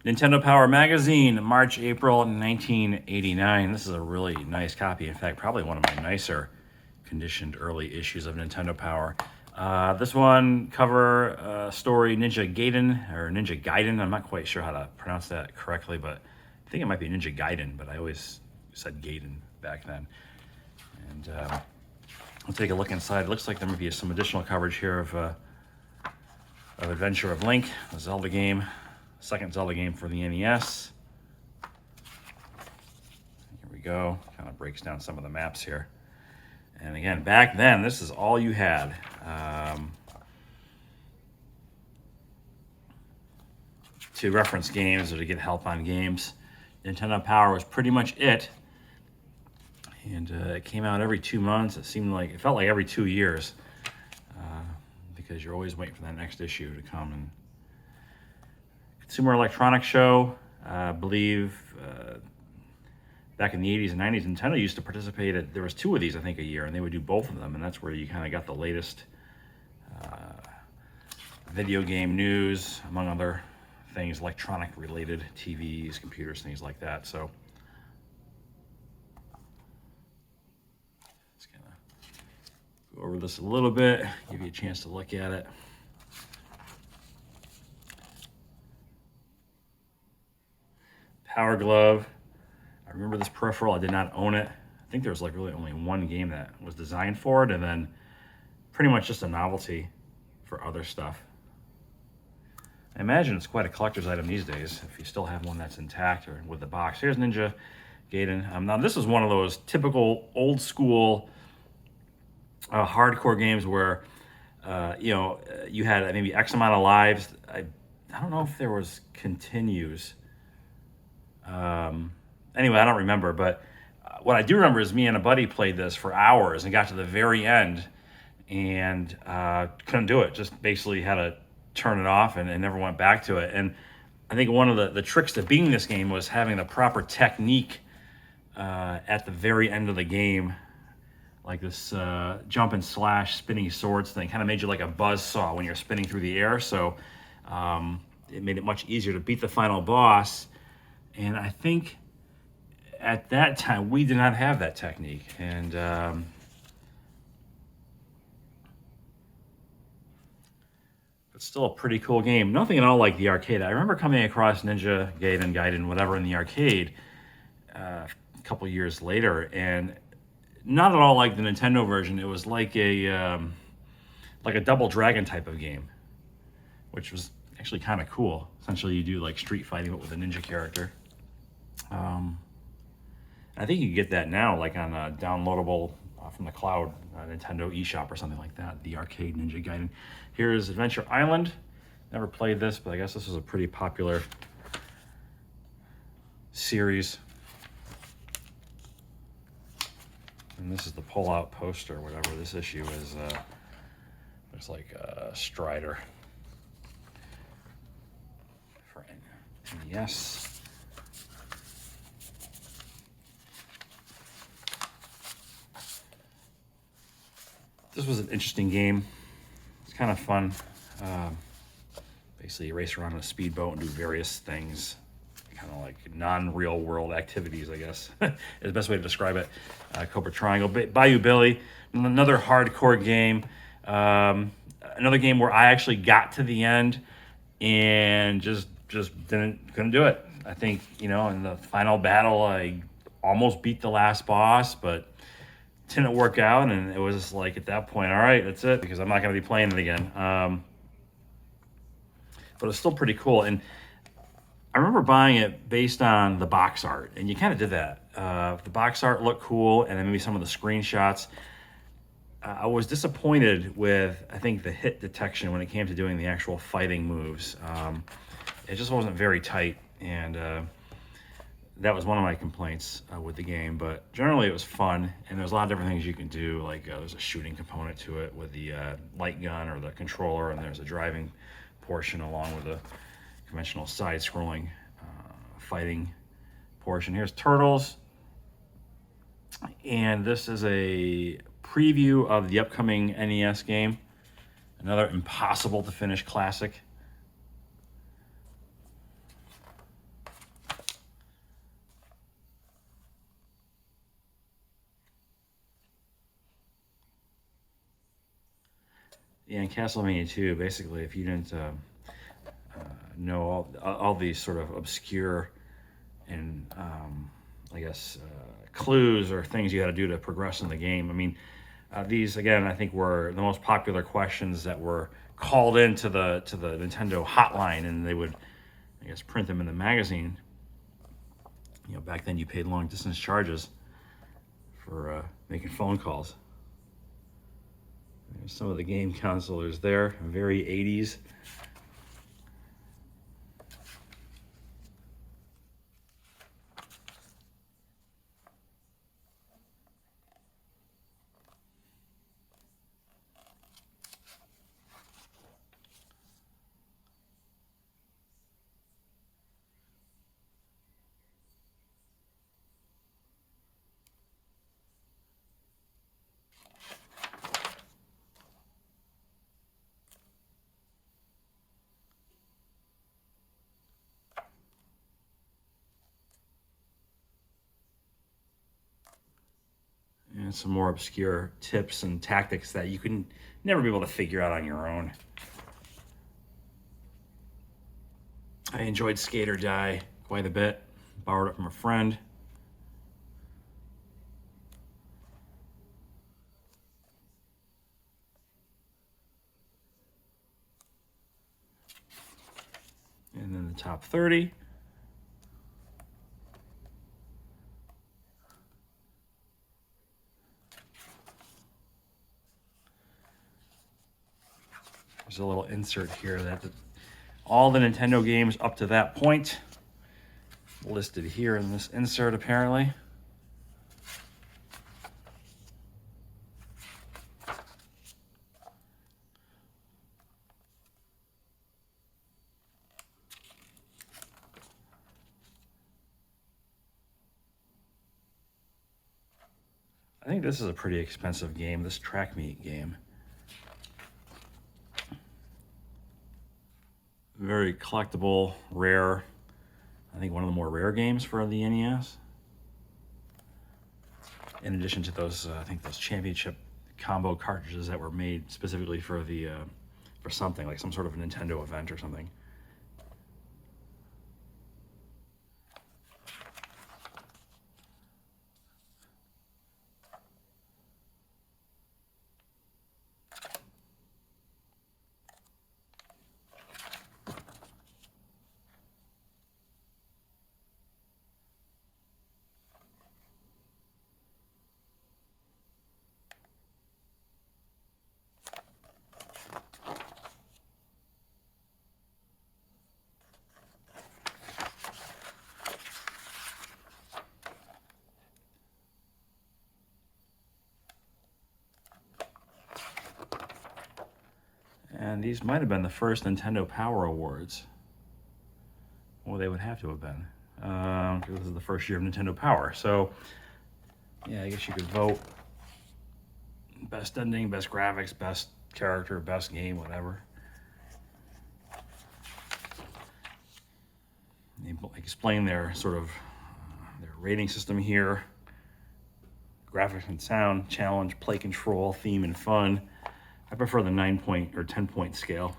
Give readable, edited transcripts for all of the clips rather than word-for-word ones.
Nintendo Power Magazine, March, April 1989. This is a really nice copy. In fact, probably one of my nicer conditioned early issues of Nintendo Power. This one cover story Ninja Gaiden, or Ninja Gaiden. I'm not quite sure how to pronounce that correctly, but I think it might be Ninja Gaiden, but I always said Gaiden back then. And we'll take a look inside. It looks like there might be some additional coverage here of Adventure of Link, a Zelda game. Second Zelda game for the NES. Here we go. Kind of breaks down some of the maps here. And again, back then, this is all you had. To reference games or to get help on games. Nintendo Power was pretty much it. And it came out every 2 months. It felt like every 2 years. Because you're always waiting for that next issue to come. And Consumer Electronics Show, I believe back in the 80s and 90s, Nintendo used to participate there was 2 of these, I think, a year, and they would do both of them, and that's where you kind of got the latest video game news, among other things, electronic-related TVs, computers, things like that. So just gonna go over this a little bit, give you a chance to look at it. Power Glove. I remember this peripheral. I did not own it. I think there was really only one game that was designed for it, and then pretty much just a novelty for other stuff. I imagine it's quite a collector's item these days, if you still have one that's intact or with the box. Here's Ninja Gaiden. Now this is one of those typical old school hardcore games where you had maybe X amount of lives. I don't know if there was continues. Anyway, I don't remember, but what I do remember is me and a buddy played this for hours and got to the very end and couldn't do it. Just basically had to turn it off and never went back to it. And I think one of the tricks to beating this game was having the proper technique at the very end of the game, like this jump and slash spinning swords thing. Kind of made you like a buzzsaw when you're spinning through the air, so it made it much easier to beat the final boss. And I think at that time we did not have that technique, and but still a pretty cool game. Nothing at all like the arcade. I remember coming across Ninja Gaiden, whatever, in the arcade a couple years later, and not at all like the Nintendo version. It was like a Double Dragon type of game, which was actually kind of cool. Essentially, you do like street fighting but with a ninja character. I think you can get that now, like on a downloadable from the cloud, Nintendo eShop or something like that. The arcade Ninja Gaiden. Here's Adventure Island. Never played this, but I guess this was a pretty popular series. And this is the pull-out poster, whatever this issue is. Looks like Strider for NES. This was an interesting game. It's kind of fun. Basically, you race around in a speedboat and do various things, kind of like non-real world activities, I guess, is the best way to describe it. Cobra Triangle, Bayou Billy, another hardcore game. Another game where I actually got to the end and just couldn't do it. I think, in the final battle, I almost beat the last boss, but didn't work out, and it was just like at that point, all right, that's it, because I'm not going to be playing it again. But it's still pretty cool, and I remember buying it based on the box art, and you kind of did that. The box art looked cool, and then maybe some of the screenshots. I was disappointed with, I think, the hit detection when it came to doing the actual fighting moves. It just wasn't very tight, and that was one of my complaints with the game. But generally, it was fun, and there's a lot of different things you can do. Like there's a shooting component to it with the light gun or the controller, and there's a driving portion along with the conventional side-scrolling fighting portion. Here's Turtles, and this is a preview of the upcoming NES game, another impossible to finish classic. Yeah, in Castlevania 2, basically, if you didn't know all these sort of obscure and I guess clues or things you had to do to progress in the game. I mean, these again, I think were the most popular questions that were called into the Nintendo hotline, and they would, I guess, print them in the magazine. You know, back then you paid long distance charges for making phone calls. There's some of the game consolers there, very 80s. And some more obscure tips and tactics that you can never be able to figure out on your own. I enjoyed Skate or Die quite a bit. Borrowed it from a friend. And then the top 30. There's a little insert here that all the Nintendo games up to that point listed here in this insert, apparently. I think this is a pretty expensive game, this track meet game. Very collectible, rare. I think one of the more rare games for the NES. In addition to those, I think those championship combo cartridges that were made specifically for the for something like some sort of a Nintendo event or something. And these might have been the first Nintendo Power Awards. Well, they would have to have been. Because this is the first year of Nintendo Power. So, yeah, I guess you could vote best ending, best graphics, best character, best game, whatever. They explain their sort of their rating system here. Graphics and sound, challenge, play control, theme, and fun. I prefer the 9-point or 10-point scale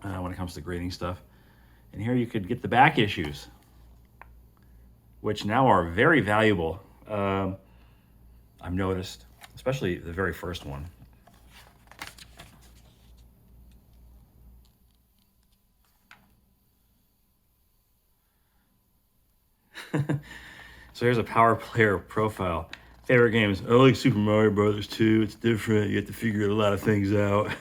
when it comes to grading stuff. And here you could get the back issues, which now are very valuable. I've noticed, especially the very first one. So here's a Power Player profile. Favorite games. I like Super Mario Brothers 2. It's different. You have to figure a lot of things out.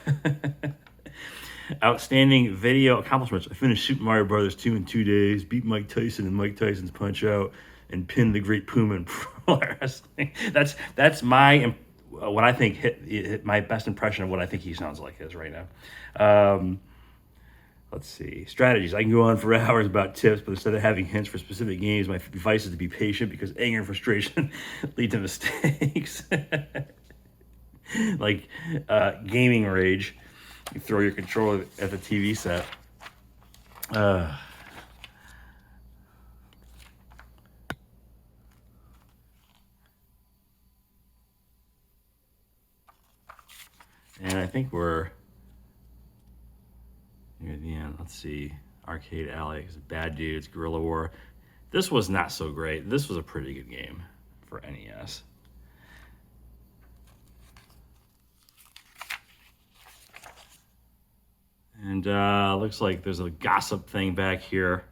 Outstanding video accomplishments. I finished Super Mario Brothers 2 in 2 days, beat Mike Tyson and Mike Tyson's Punch Out, and pinned the Great Puma in pro wrestling. That's my what I think hit my best impression of what I think he sounds like is right now. Let's see. Strategies. I can go on for hours about tips, but instead of having hints for specific games, my advice is to be patient because anger and frustration lead to mistakes. Like gaming rage. You throw your controller at the TV set. And I think we're Near the end, let's see. Arcade Alley, Bad Dudes, Guerrilla War. This was not so great. This was a pretty good game for NES. And looks like there's a gossip thing back here.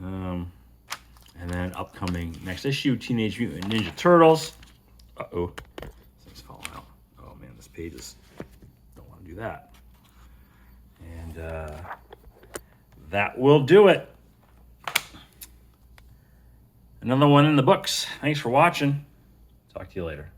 And then upcoming next issue, Teenage Mutant Ninja Turtles. Uh-oh, this thing's falling out. Oh man, this page is, don't want to do that. And that will do it. Another one in the books. Thanks for watching. Talk to you later.